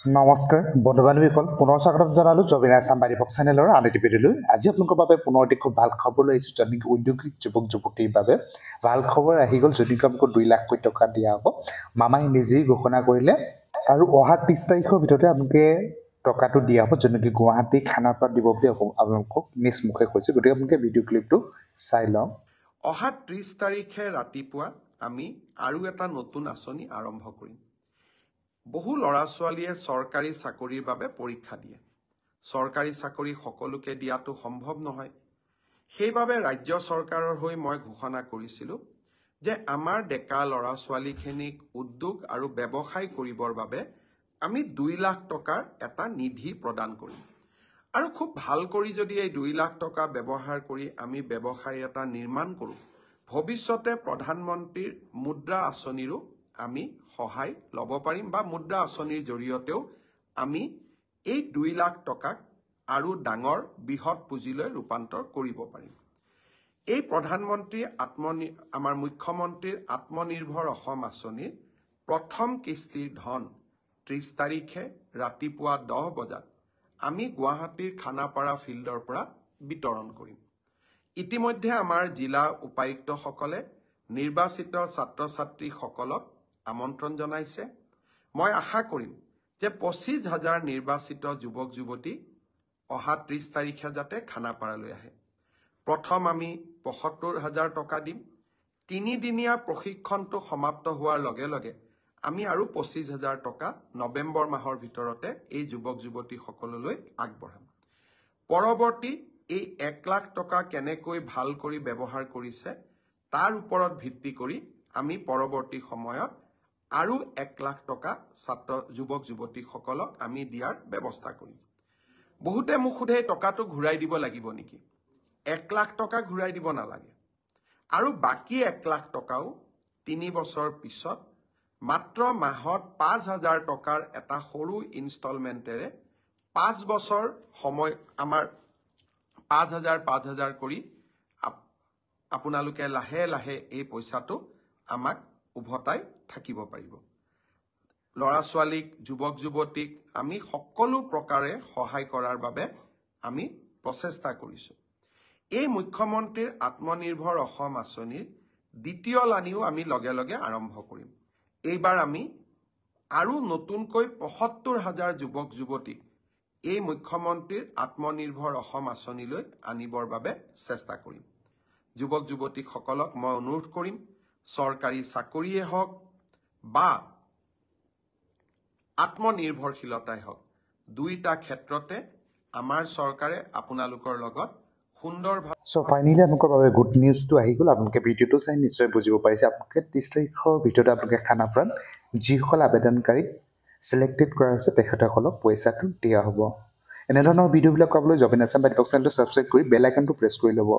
নমস্কাৰ বন্ধু বান্ধৱীসকল পুনৰ স্বাগতম জনালোঁ জবিন আছাম বাৰীপক চেনেলৰ আন এটি ভিডিঅ'লৈ। আজি আপোনালোকৰ বাবে পুনৰ এটি খুব ভাল খবৰ লৈ আহিছোঁ, য'ত নেকি উদ্যোগিক যুৱক যুৱতীৰ বাবে ভাল খবৰ আহি গ'ল। য'ত নেকি আপোনালোকক 2 লাখ টকা দিয়া হ'ব। মামাই নিজেই ঘোষণা কৰিলে আৰু অহা 30 তাৰিখৰ ভিতৰতে আপোনালোকে টকাটো দিয়া হ'ব, য'ত নেকি গুৱাহাটী খানাপাৰাত দিব বুলি আপোনালোকক নিজ মুখে কৈছে। গতিকে আপোনালোকে ভিডিঅ' ক্লিপটো চাই লওক। অহা 30 তাৰিখে ৰাতিপুৱা আমি আৰু এটা নতুন আঁচনি আৰম্ভ কৰিম। বহু ল'ৰা ছোৱালীয়ে চৰকাৰী চাকৰিৰ বাবে পৰীক্ষা দিয়ে। চৰকাৰী চাকৰি সকলোকে দিয়াটো সম্ভৱ নহয়। সেইবাবে ৰাজ্য চৰকাৰৰ হৈ মই ঘোষণা কৰিছিলোঁ যে আমাৰ ডেকা ল'ৰা ছোৱালীখিনিক উদ্যোগ আৰু ব্যৱসায় কৰিবৰ বাবে আমি 2 লাখ টকাৰ এটা নিধি প্ৰদান কৰিম। আৰু খুব ভাল কৰি যদি এই 2 লাখ টকা ব্যৱহাৰ কৰি আমি ব্যৱসায় এটা নিৰ্মাণ কৰোঁ, ভৱিষ্যতে প্ৰধানমন্ত্ৰীৰ মুদ্ৰা আঁচনিৰো আমি সহায় ল'ব পাৰিম বা মুদ্ৰা আঁচনিৰ জৰিয়তেও আমি এই 2 লাখ টকাক আৰু ডাঙৰ বৃহৎ পুঁজিলৈ ৰূপান্তৰ কৰিব পাৰিম। এই প্ৰধানমন্ত্ৰী আমাৰ মুখ্যমন্ত্ৰীৰ আত্মনিৰ্ভৰ অসম আঁচনিৰ প্ৰথম কিস্তিৰ ধন 30 তাৰিখে ৰাতিপুৱা 10 বজাত আমি গুৱাহাটীৰ খানাপাৰা ফিল্ডৰ পৰা বিতৰণ কৰিম। ইতিমধ্যে আমাৰ জিলা উপায়ুক্তসকলে নিৰ্বাচিত ছাত্ৰ ছাত্ৰীসকলক আমন্ত্ৰণ জনাইছে। মই আশা কৰিম যে 25,000 নিৰ্বাচিত যুৱক যুৱতী অহা 30 তাৰিখে যাতে খানাপাৰালৈ আহে। প্ৰথম আমি 75,000 টকা দিম। 3 দিনীয়া প্ৰশিক্ষণটো সমাপ্ত হোৱাৰ লগে লগে আমি আৰু 25,000 টকা নৱেম্বৰ মাহৰ ভিতৰতে এই যুৱক যুৱতীসকললৈ আগবঢ়াম। পৰৱৰ্তী এই 1 লাখ টকা কেনেকৈ ভাল কৰি ব্যৱহাৰ কৰিছে তাৰ ওপৰত ভিত্তি কৰি আমি পৰৱৰ্তী সময়ত আৰু 1 লাখ টকা যুৱক যুৱতীসকলক আমি দিয়াৰ ব্যৱস্থা কৰিম। বহুতে মোক সোধে টকাটো ঘূৰাই দিব লাগিব নেকি? 1 লাখ টকা ঘূৰাই দিব নালাগে। আৰু বাকী 1 লাখ টকাও 3 বছৰ পিছত মাত্ৰ মাহত 5,000 টকাৰ এটা সৰু ইনষ্টলমেণ্টেৰে 5 বছৰ সময় আমাৰ 5,000 কৰি আপোনালোকে লাহে লাহে এই পইচাটো আমাক উভতাই থাকিব পাৰিব। ল'ৰা ছোৱালীক যুৱক যুৱতীক আমি সকলো প্ৰকাৰে সহায় কৰাৰ বাবে আমি প্ৰচেষ্টা কৰিছোঁ। এই মুখ্যমন্ত্ৰীৰ আত্মনিৰ্ভৰ অসম আঁচনিৰ দ্বিতীয় লানিও আমি লগে লগে আৰম্ভ কৰিম। এইবাৰ আমি আৰু নতুনকৈ 75,000 যুৱক যুৱতীক এই মুখ্যমন্ত্ৰীৰ আত্মনিৰ্ভৰ অসম আঁচনিলৈ আনিবৰ বাবে চেষ্টা কৰিম। যুৱক যুৱতীসকলক মই অনুৰোধ কৰিম, চৰকাৰী চাকৰিয়ে হওক বা আত্মনিৰ্ভৰশীলতাই হওক, দুইটা ক্ষেত্ৰতে আমাৰ চৰকাৰে আপোনালোকৰ লগত সুন্দৰভাৱে ফাইনেলি আপোনালোকৰ বাবে গুড নিউজটো আহি গ'ল। আপোনালোকে ভিডিঅ'টো চাই নিশ্চয় বুজিব পাৰিছে। আপোনালোকে 30 তাৰিখৰ ভিতৰতে আপোনালোকে খানাপাৰাত যিসকল আবেদনকাৰীক চিলেক্টেড কৰা হৈছে তেখেতসকলক পইচাটো দিয়া হ'ব। এনেধৰণৰ ভিডিঅ'বিলাক পাবলৈ জবিন আছাম বাৰীপক চেনেলটো ছাবস্ক্ৰাইব কৰি বেল আইকনটো প্ৰেছ কৰি ল'ব।